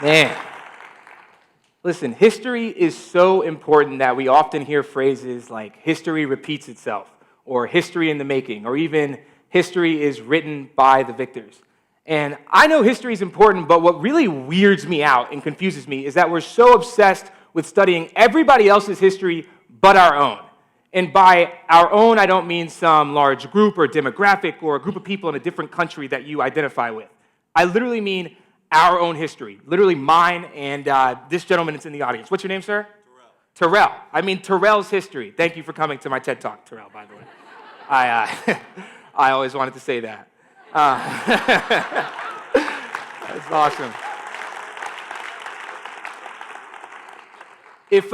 Man, listen, history is so important that we often hear phrases like history repeats itself, or history in the making, or even history is written by the victors. And I know history is important, but what really weirds me out and confuses me is that we're so obsessed with studying everybody else's history but our own. And by our own, I don't mean some large group or demographic or a group of people in a different country that you identify with. I literally mean our own history, literally mine and this gentleman that's in the audience. What's your name, sir? Terrell. I mean Terrell's history. Thank you for coming to my TED Talk, Terrell, by the way. I always wanted to say that. That's awesome. If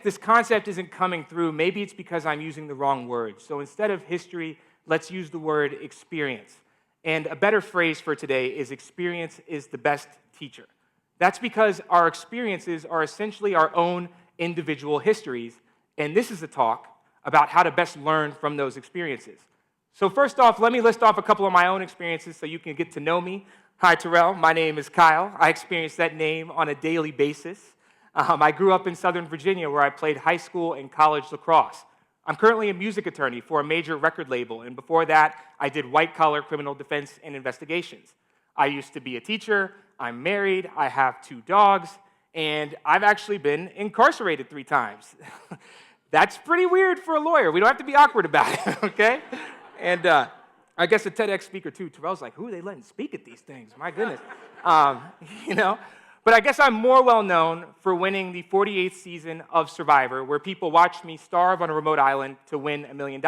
this concept isn't coming through, maybe it's because I'm using the wrong words. So instead of history, let's use the word experience. And a better phrase for today is experience is the best teacher. That's because our experiences are essentially our own individual histories, and this is a talk about how to best learn from those experiences. So first off, let me list off a couple of my own experiences so you can get to know me. Hi, Terrell. My name is Kyle. I experience that name on a daily basis. I grew up in Southern Virginia where I played high school and college lacrosse. I'm currently a music attorney for a major record label, and before that, I did white-collar criminal defense and investigations. I used to be a teacher, I'm married, I have 2 dogs, and I've actually been incarcerated 3 times. That's pretty weird for a lawyer. We don't have to be awkward about it, okay? And I guess a TEDx speaker too. Terrell's like, who are they letting speak at these things? My goodness. But I guess I'm more well known for winning the 48th season of Survivor, where people watched me starve on a remote island to win $1 million.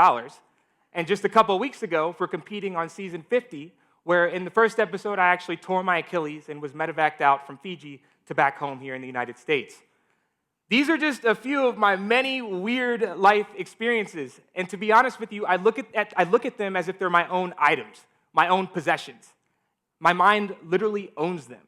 And just a couple of weeks ago, for competing on season 50, where in the first episode I actually tore my Achilles and was medevaced out from Fiji to back home here in the United States. These are just a few of my many weird life experiences. And to be honest with you, I look at them as if they're my own items, my own possessions. My mind literally owns them.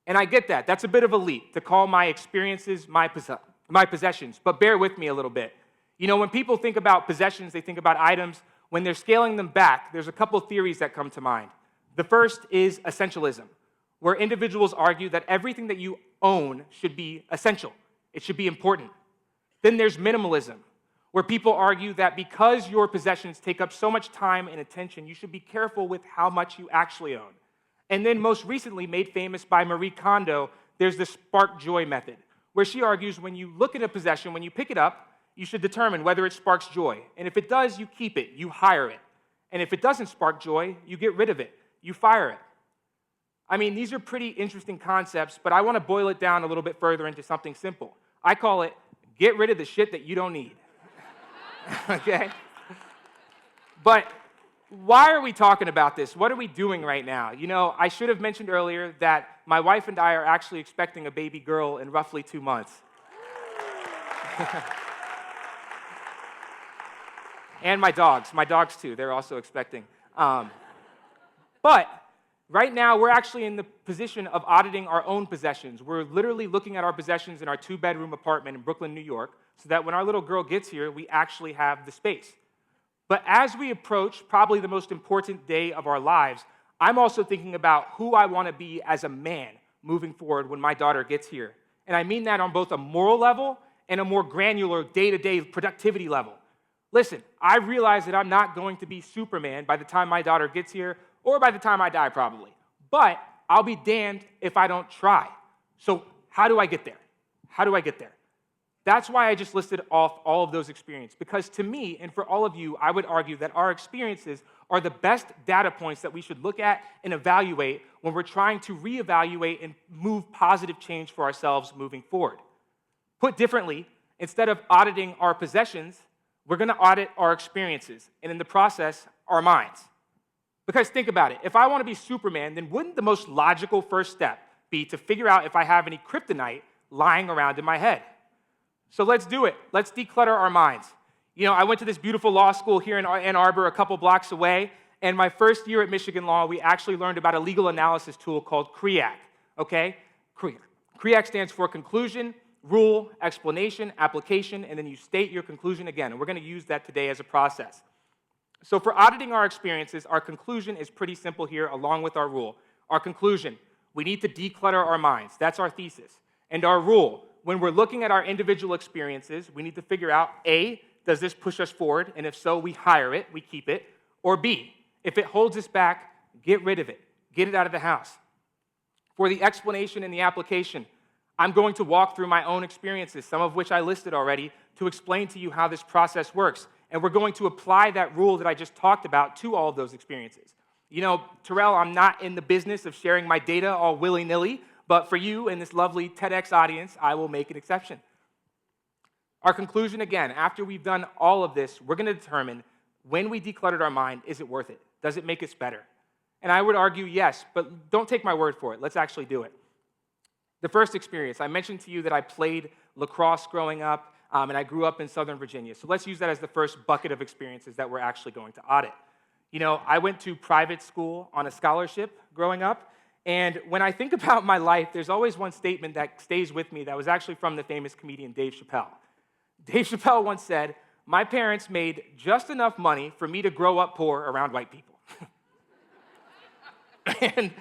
And I get that. That's a bit of a leap to call my experiences my possessions. But bear with me a little bit. You know, when people think about possessions, they think about items. When they're scaling them back, there's a couple theories that come to mind. The first is essentialism, where individuals argue that everything that you own should be essential. It should be important. Then there's minimalism, where people argue that because your possessions take up so much time and attention, you should be careful with how much you actually own. And then most recently, made famous by Marie Kondo, there's the spark joy method, where she argues when you look at a possession, when you pick it up, you should determine whether it sparks joy. And if it does, you keep it, you hire it. And if it doesn't spark joy, you get rid of it, you fire it. I mean, these are pretty interesting concepts, but I want to boil it down a little bit further into something simple. I call it, get rid of the shit that you don't need. Okay? But why are we talking about this? What are we doing right now? You know, I should have mentioned earlier that my wife and I are actually expecting a baby girl in roughly 2 months. And my dogs too, they're also expecting. But right now, we're actually in the position of auditing our own possessions. We're literally looking at our possessions in our 2-bedroom apartment in Brooklyn, New York, so that when our little girl gets here, we actually have the space. But as we approach probably the most important day of our lives, I'm also thinking about who I want to be as a man moving forward when my daughter gets here. And I mean that on both a moral level and a more granular day-to-day productivity level. Listen, I realize that I'm not going to be Superman by the time my daughter gets here or by the time I die probably. But I'll be damned if I don't try. So how do I get there? How do I get there? That's why I just listed off all of those experiences, because to me, and for all of you, I would argue that our experiences are the best data points that we should look at and evaluate when we're trying to reevaluate and move positive change for ourselves moving forward. Put differently, instead of auditing our possessions, we're going to audit our experiences, and in the process, our minds. Because think about it, if I want to be Superman, then wouldn't the most logical first step be to figure out if I have any kryptonite lying around in my head? So let's do it. Let's declutter our minds. You know, I went to this beautiful law school here in Ann Arbor a couple blocks away, and my first year at Michigan Law, we actually learned about a legal analysis tool called CREAC, okay? CREAC stands for conclusion, rule, explanation, application, and then you state your conclusion again, and we're going to use that today as a process. So for auditing our experiences, our conclusion is pretty simple here, along with our rule. Our conclusion, We need to declutter our minds. That's our thesis. And our rule, when we're looking at our individual experiences, we need to figure out, A, does this push us forward? And if so, we hire it, we keep it. Or B, if it holds us back, get rid of it. Get it out of the house. For the explanation and the application, I'm going to walk through my own experiences, some of which I listed already, to explain to you how this process works. And we're going to apply that rule that I just talked about to all of those experiences. You know, Terrell, I'm not in the business of sharing my data all willy-nilly, but for you and this lovely TEDx audience, I will make an exception. Our conclusion, again, after we've done all of this, we're going to determine when we decluttered our mind, is it worth it? Does it make us better? And I would argue yes, but don't take my word for it. Let's actually do it. The first experience, I mentioned to you that I played lacrosse growing up, and I grew up in Southern Virginia. So let's use that as the first bucket of experiences that we're actually going to audit. You know, I went to private school on a scholarship growing up, and when I think about my life, there's always one statement that stays with me that was actually from the famous comedian Dave Chappelle. Dave Chappelle once said, "My parents made just enough money for me to grow up poor around white people." And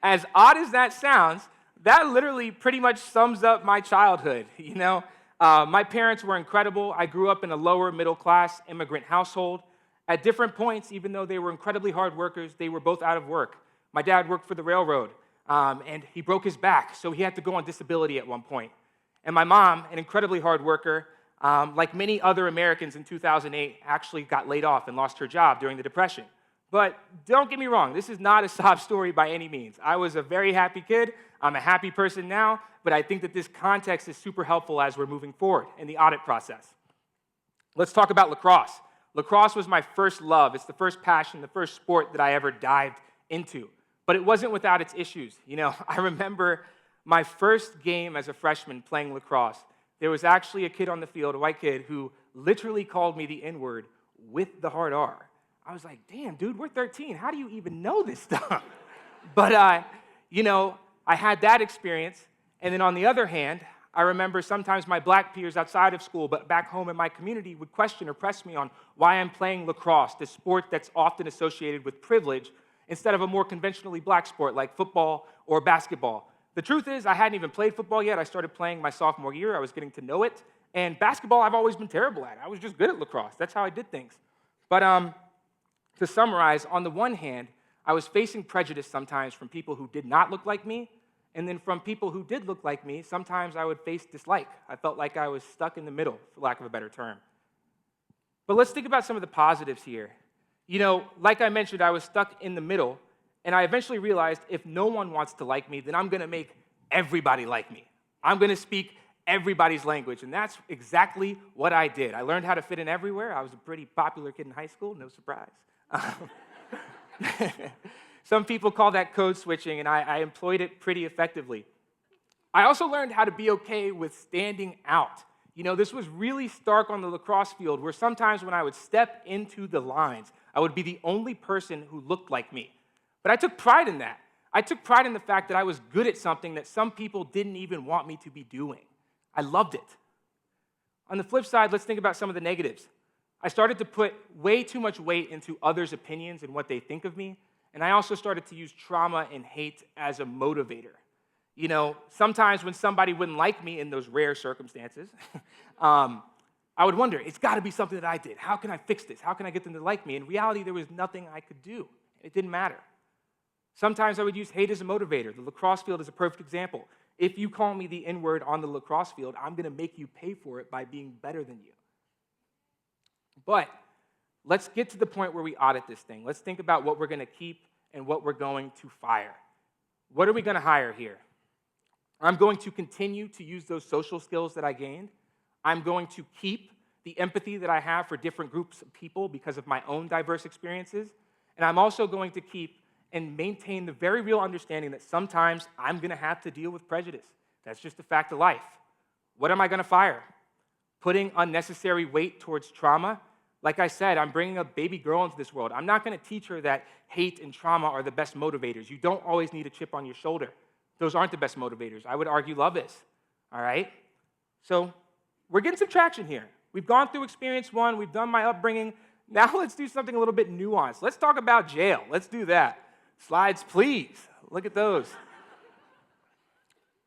as odd as that sounds, that literally pretty much sums up my childhood, you know? My parents were incredible. I grew up in a lower middle-class immigrant household. At different points, even though they were incredibly hard workers, they were both out of work. My dad worked for the railroad, and he broke his back, so he had to go on disability at one point. And my mom, an incredibly hard worker, like many other Americans in 2008, actually got laid off and lost her job during the Depression. But don't get me wrong, this is not a sob story by any means. I was a very happy kid. I'm a happy person now, but I think that this context is super helpful as we're moving forward in the audit process. Let's talk about lacrosse. Lacrosse was my first love. It's the first passion, the first sport that I ever dived into. But it wasn't without its issues. You know, I remember my first game as a freshman playing lacrosse. There was actually a kid on the field, a white kid, who literally called me the N-word with the hard R. I was like, damn, dude, we're 13. How do you even know this stuff? But, you know, I had that experience. And then on the other hand, I remember sometimes my black peers outside of school, but back home in my community, would question or press me on why I'm playing lacrosse, this sport that's often associated with privilege, instead of a more conventionally black sport like football or basketball. The truth is, I hadn't even played football yet. I started playing my sophomore year. I was getting to know it. And basketball, I've always been terrible at. I was just good at lacrosse. That's how I did things. But to summarize, on the one hand, I was facing prejudice sometimes from people who did not look like me, and then from people who did look like me, sometimes I would face dislike. I felt like I was stuck in the middle, for lack of a better term. But let's think about some of the positives here. You know, like I mentioned, I was stuck in the middle, and I eventually realized if no one wants to like me, then I'm going to make everybody like me. I'm going to speak everybody's language, and that's exactly what I did. I learned how to fit in everywhere. I was a pretty popular kid in high school, no surprise. Some people call that code switching, and I employed it pretty effectively. I also learned how to be okay with standing out. You know, this was really stark on the lacrosse field, where sometimes when I would step into the lines, I would be the only person who looked like me. But I took pride in that. I took pride in the fact that I was good at something that some people didn't even want me to be doing. I loved it. On the flip side, let's think about some of the negatives. I started to put way too much weight into others' opinions and what they think of me, and I also started to use trauma and hate as a motivator. You know, sometimes when somebody wouldn't like me in those rare circumstances, I would wonder, it's got to be something that I did. How can I fix this? How can I get them to like me? In reality, there was nothing I could do. It didn't matter. Sometimes I would use hate as a motivator. The lacrosse field is a perfect example. If you call me the N-word on the lacrosse field, I'm going to make you pay for it by being better than you. But let's get to the point where we audit this thing. Let's think about what we're going to keep and what we're going to fire. What are we going to hire here? I'm going to continue to use those social skills that I gained. I'm going to keep the empathy that I have for different groups of people because of my own diverse experiences. And I'm also going to keep and maintain the very real understanding that sometimes I'm going to have to deal with prejudice. That's just a fact of life. What am I going to fire? Putting unnecessary weight towards trauma. Like I said, I'm bringing a baby girl into this world. I'm not going to teach her that hate and trauma are the best motivators. You don't always need a chip on your shoulder. Those aren't the best motivators. I would argue love is, all right? So we're getting some traction here. We've gone through experience one. We've done my upbringing. Now let's do something a little bit nuanced. Let's talk about jail. Let's do that. Slides, please. Look at those.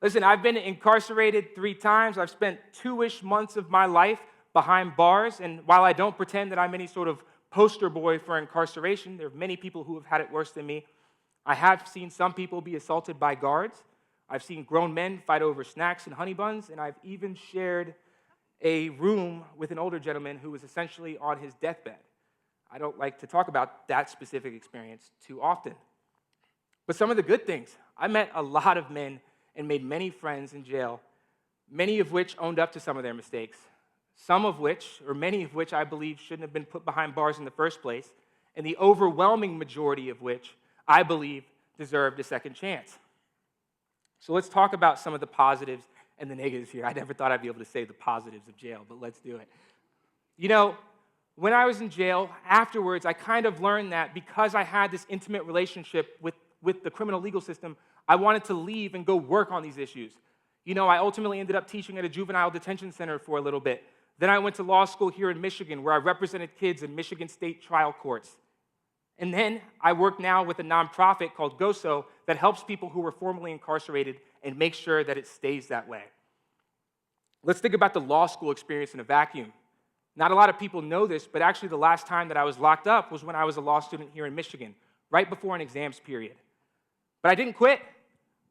Listen, I've been incarcerated 3 times. I've spent 2-ish months of my life behind bars, and while I don't pretend that I'm any sort of poster boy for incarceration, there are many people who have had it worse than me. I have seen some people be assaulted by guards. I've seen grown men fight over snacks and honey buns, and I've even shared a room with an older gentleman who was essentially on his deathbed. I don't like to talk about that specific experience too often. But some of the good things, I met a lot of men and made many friends in jail, many of which owned up to some of their mistakes, some of which, or many of which, I believe shouldn't have been put behind bars in the first place, and the overwhelming majority of which I believe deserved a second chance. So let's talk about some of the positives and the negatives here. I never thought I'd be able to say the positives of jail, but let's do it. You know, when I was in jail, afterwards, I kind of learned that because I had this intimate relationship with the criminal legal system, I wanted to leave and go work on these issues. You know, I ultimately ended up teaching at a juvenile detention center for a little bit. Then I went to law school here in Michigan, where I represented kids in Michigan state trial courts. And then I work now with a nonprofit called GOSO that helps people who were formerly incarcerated and make sure that it stays that way. Let's think about the law school experience in a vacuum. Not a lot of people know this, but actually the last time that I was locked up was when I was a law student here in Michigan, right before an exams period. But I didn't quit.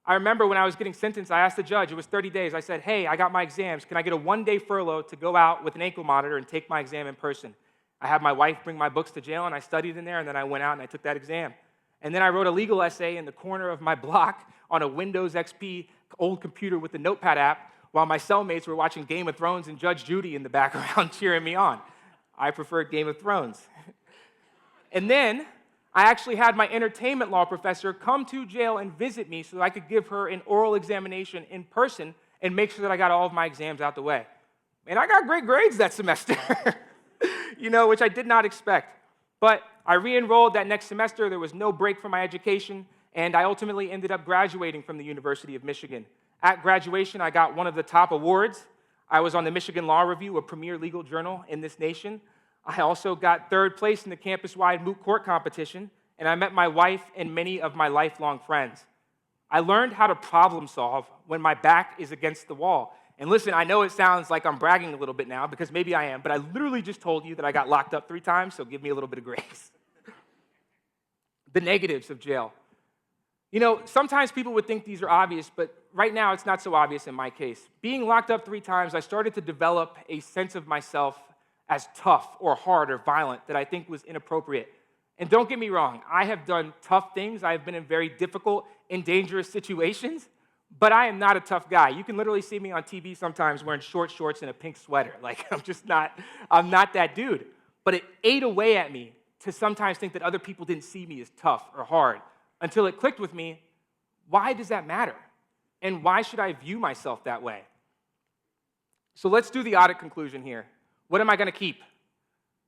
I remember when I was getting sentenced, I asked the judge, it was 30 days, I said, hey, I got my exams, can I get a 1-day furlough to go out with an ankle monitor and take my exam in person? I had my wife bring my books to jail, and I studied in there, and then I went out and I took that exam. And then I wrote a legal essay in the corner of my block on a Windows XP old computer with the Notepad app while my cellmates were watching Game of Thrones and Judge Judy in the background cheering me on. I preferred Game of Thrones. And then I actually had my entertainment law professor come to jail and visit me so that I could give her an oral examination in person and make sure that I got all of my exams out the way. And I got great grades that semester, you know, which I did not expect. But I re-enrolled that next semester. There was no break for my education, and I ultimately ended up graduating from the University of Michigan. At graduation, I got one of the top awards. I was on the Michigan Law Review, a premier legal journal in this nation. I also got 3rd place in the campus-wide moot court competition, and I met my wife and many of my lifelong friends. I learned how to problem solve when my back is against the wall. And listen, I know it sounds like I'm bragging a little bit now, because maybe I am, but I literally just told you that I got locked up 3 times, so give me a little bit of grace. The negatives of jail. You know, sometimes people would think these are obvious, but right now it's not so obvious in my case. Being locked up 3 times, I started to develop a sense of myself as tough or hard or violent that I think was inappropriate. And don't get me wrong, I have done tough things. I have been in very difficult and dangerous situations, but I am not a tough guy. You can literally see me on TV sometimes wearing short shorts and a pink sweater. Like, I'm not that dude. But it ate away at me to sometimes think that other people didn't see me as tough or hard until it clicked with me, why does that matter? And why should I view myself that way? So let's do the audit conclusion here. What am I going to keep?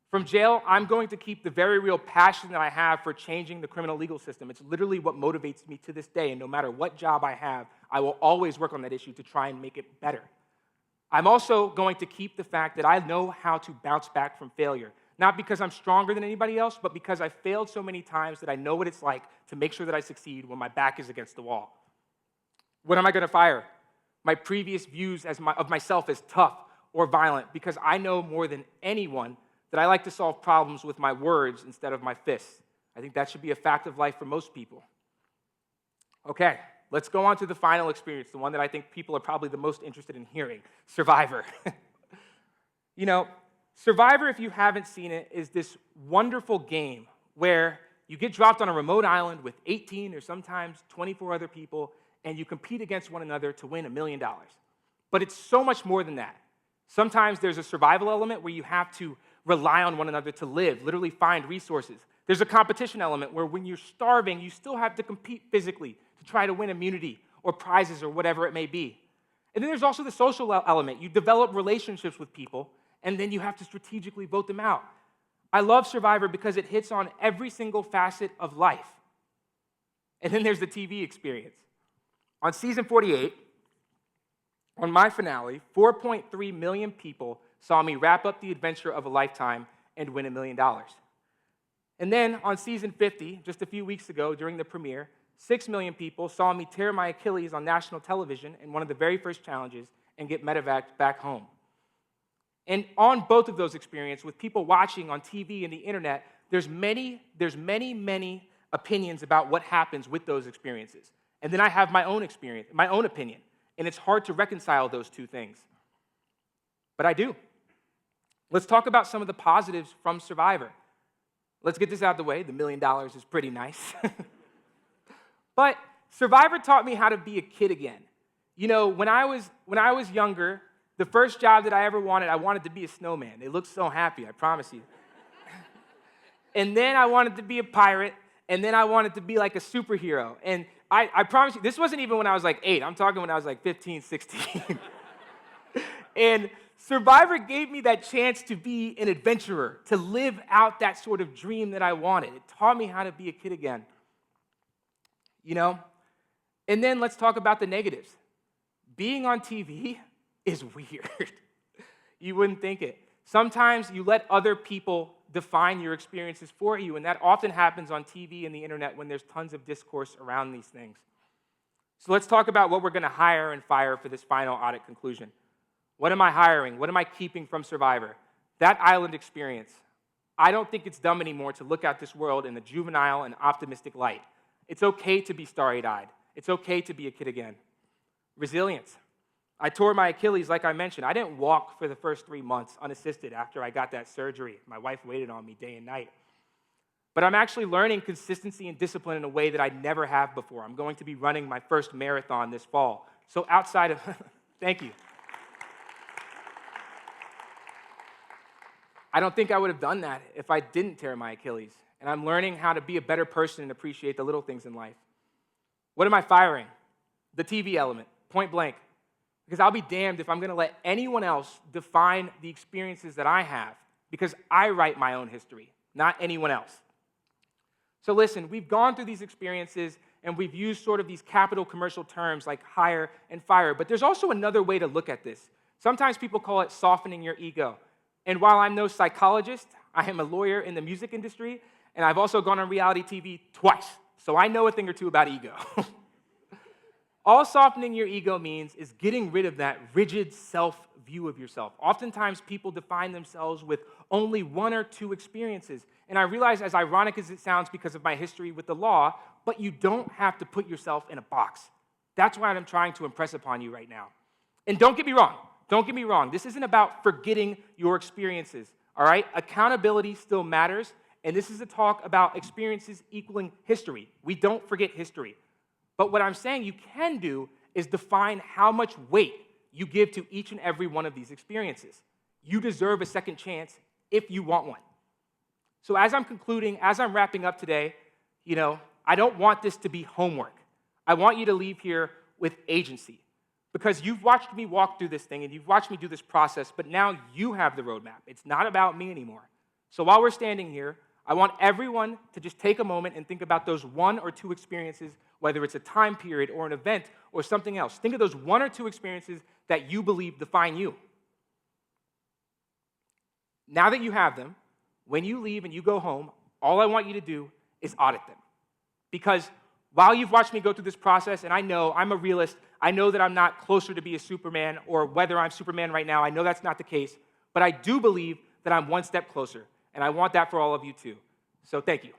From jail, I'm going to keep the very real passion that I have for changing the criminal legal system. It's literally what motivates me to this day, and no matter what job I have, I will always work on that issue to try and make it better. I'm also going to keep the fact that I know how to bounce back from failure, not because I'm stronger than anybody else, but because I failed so many times that I know what it's like to make sure that I succeed when my back is against the wall. What am I going to fire? My previous views of myself as tough or violent, because I know more than anyone that I like to solve problems with my words instead of my fists. I think that should be a fact of life for most people. Okay, let's go on to the final experience, the one that I think people are probably the most interested in hearing, Survivor. You know, Survivor, if you haven't seen it, is this wonderful game where you get dropped on a remote island with 18 or sometimes 24 other people, and you compete against one another to win $1 million. But it's so much more than that. Sometimes there's a survival element where you have to rely on one another to live, literally find resources. There's a competition element where when you're starving, you still have to compete physically to try to win immunity or prizes or whatever it may be. And then there's also the social element. You develop relationships with people, and then you have to strategically vote them out. I love Survivor because it hits on every single facet of life. And then there's the TV experience. On season 48, on my finale, 4.3 million people saw me wrap up the adventure of a lifetime and win $1 million. And then on season 50, just a few weeks ago during the premiere, 6 million people saw me tear my Achilles on national television in one of the very first challenges and get medevaced back home. And on both of those experiences, with people watching on TV and the internet, there's many opinions about what happens with those experiences. And then I have my own experience, my own opinion. And it's hard to reconcile those two things. But I do. Let's talk about some of the positives from Survivor. Let's get this out of the way. The $1 million is pretty nice. But Survivor taught me how to be a kid again. You know, when I was younger, the first job that I ever wanted, I wanted to be a snowman. They looked so happy, I promise you. And then I wanted to be a pirate, and then I wanted to be like a superhero. And I promise you, this wasn't even when I was like 8. I'm talking when I was like 15, 16. And Survivor gave me that chance to be an adventurer, to live out that sort of dream that I wanted. It taught me how to be a kid again. You know? And then let's talk about the negatives. Being on TV is weird. You wouldn't think it. Sometimes you let other people define your experiences for you, and that often happens on TV and the internet when there's tons of discourse around these things. So let's talk about what we're going to hire and fire for this final audit conclusion. What am I hiring? What am I keeping from Survivor? That island experience. I don't think it's dumb anymore to look at this world in a juvenile and optimistic light. It's okay to be starry-eyed. It's okay to be a kid again. Resilience. I tore my Achilles, like I mentioned. I didn't walk for the first 3 months unassisted after I got that surgery. My wife waited on me day and night. But I'm actually learning consistency and discipline in a way that I never have before. I'm going to be running my first marathon this fall. So outside of, thank you. I don't think I would have done that if I didn't tear my Achilles. And I'm learning how to be a better person and appreciate the little things in life. What am I firing? The TV element, point blank. Because I'll be damned if I'm going to let anyone else define the experiences that I have, because I write my own history, not anyone else. So listen, we've gone through these experiences, and we've used sort of these capital commercial terms like hire and fire, but there's also another way to look at this. Sometimes people call it softening your ego. And while I'm no psychologist, I am a lawyer in the music industry, and I've also gone on reality TV twice, so I know a thing or two about ego. All softening your ego means is getting rid of that rigid self-view of yourself. Oftentimes, people define themselves with only 1 or 2 experiences. And I realize, as ironic as it sounds because of my history with the law, but you don't have to put yourself in a box. That's what I'm trying to impress upon you right now. And don't get me wrong. This isn't about forgetting your experiences, all right? Accountability still matters, and this is a talk about experiences equaling history. We don't forget history. But what I'm saying you can do is define how much weight you give to each and every one of these experiences. You deserve a second chance if you want one. So as I'm concluding, as I'm wrapping up today, I don't want this to be homework. I want you to leave here with agency, because you've watched me walk through this thing and you've watched me do this process, but now you have the roadmap. It's not about me anymore. So while we're standing here, I want everyone to just take a moment and think about those 1 or 2 experiences, whether it's a time period or an event or something else. Think of those 1 or 2 experiences that you believe define you. Now that you have them, when you leave and you go home, all I want you to do is audit them. Because while you've watched me go through this process, and I know I'm a realist, I know that I'm not closer to be a Superman, or whether I'm Superman right now, I know that's not the case, but I do believe that I'm 1 step closer. And I want that for all of you too. So thank you.